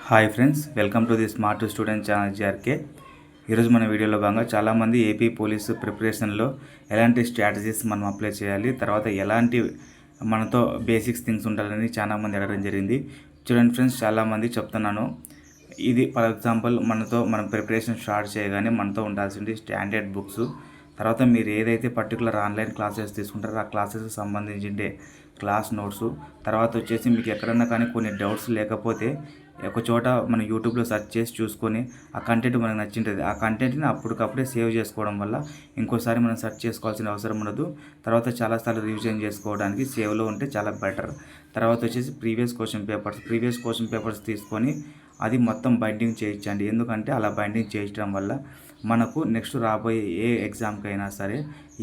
Hi friends, welcome to the smart student channel జీఆర్కే. ఈరోజు మన వీడియోలో భాగంగా చాలామంది ఏపీ పోలీసు ప్రిపరేషన్లో ఎలాంటి స్ట్రాటజీస్ మనం అప్లై చేయాలి, తర్వాత ఎలాంటి మనతో బేసిక్స్ థింగ్స్ ఉండాలని చాలామంది అడగడం జరిగింది. చూడండి ఫ్రెండ్స్, చాలామంది చెప్తున్నాను. ఇది ఫర్ ఎగ్జాంపుల్ మనం ప్రిపరేషన్ స్టార్ట్ చేయగానే మనతో ఉండాల్సింది స్టాండర్డ్ బుక్స్, తర్వాత మీరు ఏదైతే పర్టికులర్ ఆన్లైన్ క్లాసెస్ తీసుకుంటారో ఆ క్లాసెస్కి సంబంధించిండే క్లాస్ నోట్స్, తర్వాత వచ్చేసి మీకు ఎక్కడన్నా కానీ కొన్ని డౌట్స్ లేకపోతే ఒక చోట మన యూట్యూబ్లో సెర్చ్ చేసి చూసుకొని ఆ కంటెంట్ మనకు నచ్చింటుంది, ఆ కంటెంట్ని అప్పటికప్పుడే సేవ్ చేసుకోవడం వల్ల ఇంకోసారి మనం సెర్చ్ చేసుకోవాల్సిన అవసరం ఉండదు. తర్వాత చాలాసార్లు రివిజన్ చేసుకోవడానికి సేవ్లో ఉంటే చాలా బెటర్. తర్వాత వచ్చేసి ప్రీవియస్ క్వశ్చన్ పేపర్స్ తీసుకొని అది మొత్తం బైండింగ్ చేయించండి. ఎందుకంటే అలా బైండింగ్ చేయించడం వల్ల మనకు నెక్స్ట్ రాబోయే ఏ ఎగ్జామ్కి అయినా సరే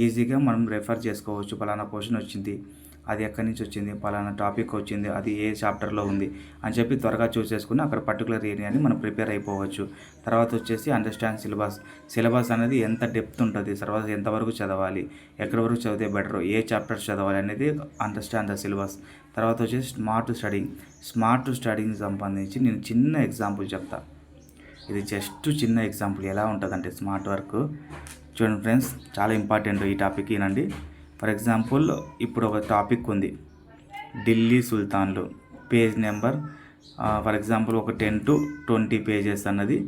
ఈజీగా మనం రెఫర్ చేసుకోవచ్చు. పలానా క్వశ్చన్ వచ్చింది, అది ఎక్కడి నుంచి వచ్చింది, పలానా టాపిక్ వచ్చింది, అది ఏ చాప్టర్లో ఉంది అని చెప్పి త్వరగా చూసేసుకుని అక్కడ పర్టికులర్ ఏరియాని మనం ప్రిపేర్ అయిపోవచ్చు. తర్వాత వచ్చేసి అండర్స్టాండ్ సిలబస్ అనేది ఎంత డెప్త్ ఉంటుంది, తర్వాత ఎంతవరకు చదవాలి, ఎక్కడి వరకు చదివితే బెటర్, ఏ చాప్టర్స్ చదవాలి అనేది అండర్స్టాండ్ ద సిలబస్. తర్వాత వచ్చేసి స్మార్ట్ స్టడీకి సంబంధించి నేను చిన్న ఎగ్జాంపుల్ చెప్తా. ఇది జస్ట్ చిన్న ఎగ్జాంపుల్ ఎలా ఉంటుందంటే స్మార్ట్ వర్క్. చూడండి ఫ్రెండ్స్, చాలా ఇంపార్టెంట్ ఈ టాపిక్ ఏనండి. ఫర్ ఎగ్జాంపుల్ ఇప్పుడు ఒక టాపిక్ ఉంది, ఢిల్లీ సుల్తాన్లు, పేజ్ నెంబర్ ఫర్ ఎగ్జాంపుల్ ఒక 10 to 20 పేజెస్ అన్నది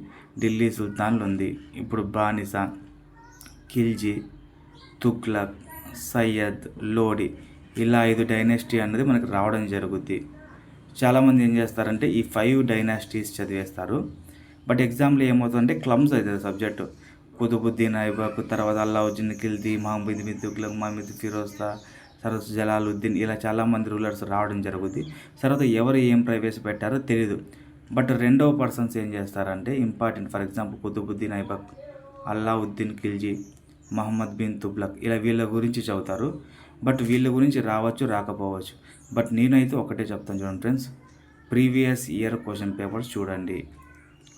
ఢిల్లీ సుల్తాన్లు ఉంది. ఇప్పుడు బానిసా, ఖిల్జీ, తుగ్లక్, సయ్యద్, లోడి, ఇలా 5 డైనాసిటీ అన్నది మనకు రావడం జరుగుద్ది. చాలామంది ఏం చేస్తారంటే ఈ 5 డైనాసిటీస్ చదివేస్తారు. బట్ ఎగ్జామ్లో ఏమవుతుందంటే క్లమ్స్ అవుతుంది సబ్జెక్టు. కుతుబుద్దీన్ ఐబక్, తర్వాత అల్లావుద్దీన్ ఖిల్జీ, మహమ్మద్ బిన్ తుగ్లక్, మహమ్మద్ ఫిరోజ్షా, తర్వాత జలాలుద్దీన్, ఇలా చాలామంది రూలర్స్ రావడం జరుగుద్ది. తర్వాత ఎవరు ఏం ప్రవేశపెట్టారో తెలీదు. బట్ రెండవ పర్సన్స్ ఏం చేస్తారంటే important, for example Qutbuddin Aibak, Alauddin Khilji, Muhammad bin Tughlaq, ఇలా వీళ్ళ గురించి చదువుతారు. బట్ వీళ్ళ గురించి రావచ్చు రాకపోవచ్చు. బట్ నేనైతే ఒకటే చెప్తాను, చూడండి friends, previous year question papers చూడండి.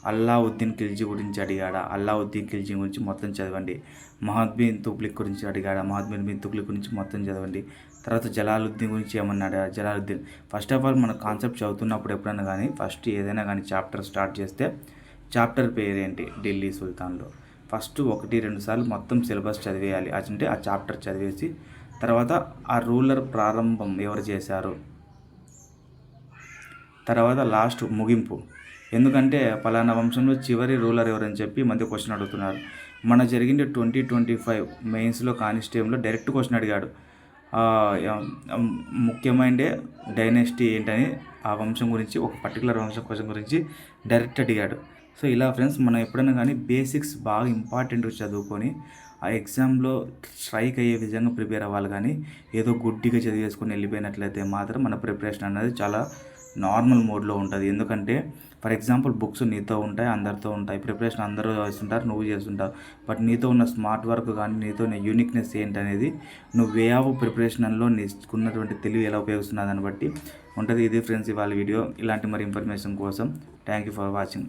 అల్లావుద్దీన్ ఖిల్జీ గురించి అడిగాడా, అల్లావుద్దీన్ ఖిల్జీ గురించి మొత్తం చదవండి. మహమ్మద్ బిన్ తుగ్లక్ గురించి అడిగాడా, మహమ్మద్ బిన్ తుగ్లక్ గురించి మొత్తం చదవండి. తర్వాత జలాలుద్దీన్ గురించి ఏమన్నాడా, జలాలుద్దీన్. ఫస్ట్ ఆఫ్ ఆల్ మన కాన్సెప్ట్ చదువుతున్నప్పుడు ఎప్పుడైనా కానీ ఫస్ట్ ఏదైనా కానీ చాప్టర్ స్టార్ట్ చేస్తే చాప్టర్ పేరేంటి, ఢిల్లీ సుల్తాన్లో ఫస్ట్ 1-2 సార్లు మొత్తం సిలబస్ చదివేయాలి. అంటే ఆ చాప్టర్ చదివేసి తర్వాత ఆ రూలర్ ప్రారంభం ఎవరు చేశారు, తర్వాత లాస్ట్ ముగింపు. ఎందుకంటే పలానా వంశంలో చివరి రూలర్ ఎవరని చెప్పి మధ్య క్వశ్చన్ అడుగుతున్నారు. మన జరిగింది 2025 మెయిన్స్లో కానిస్టేబుల్లో డైరెక్ట్ క్వశ్చన్ అడిగాడు. ముఖ్యమైన డైనాసిటీ ఏంటని ఆ వంశం గురించి, ఒక పర్టికులర్ వంశం క్వశ్చన్ గురించి డైరెక్ట్ అడిగాడు. సో ఇలా ఫ్రెండ్స్, మనం ఎప్పుడైనా కానీ బేసిక్స్ బాగా ఇంపార్టెంట్ చదువుకొని ఆ ఎగ్జామ్లో స్ట్రైక్ అయ్యే విధంగా ప్రిపేర్ అవ్వాలి. కానీ ఏదో గుడ్డిగా చదివేసుకొని వెళ్ళిపోయినట్లయితే మాత్రం మన ప్రిపరేషన్ అనేది చాలా నార్మల్ మోడ్లో ఉంటుంది. ఎందుకంటే ఫర్ ఎగ్జాంపుల్ బుక్స్ నీతో ఉంటాయి, అందరితో ఉంటాయి, ప్రిపరేషన్ అందరూ చేస్తుంటారు, నువ్వు చేస్తుంటావు. బట్ నీతో ఉన్న స్మార్ట్ వర్క్ కానీ నీతో ఉన్న యూనిక్నెస్ ఏంటనేది, నువ్వు వే ఆఫ్ ప్రిపరేషన్లో నేర్చుకున్నటువంటి తెలివి ఎలా ఉపయోగిస్తున్నదాన్ని బట్టి ఉంటుంది. ఇది ఫ్రెండ్స్ ఇవాళ వీడియో. ఇలాంటి మరి ఇన్ఫర్మేషన్ కోసం థ్యాంక్ యూ ఫర్ వాచింగ్.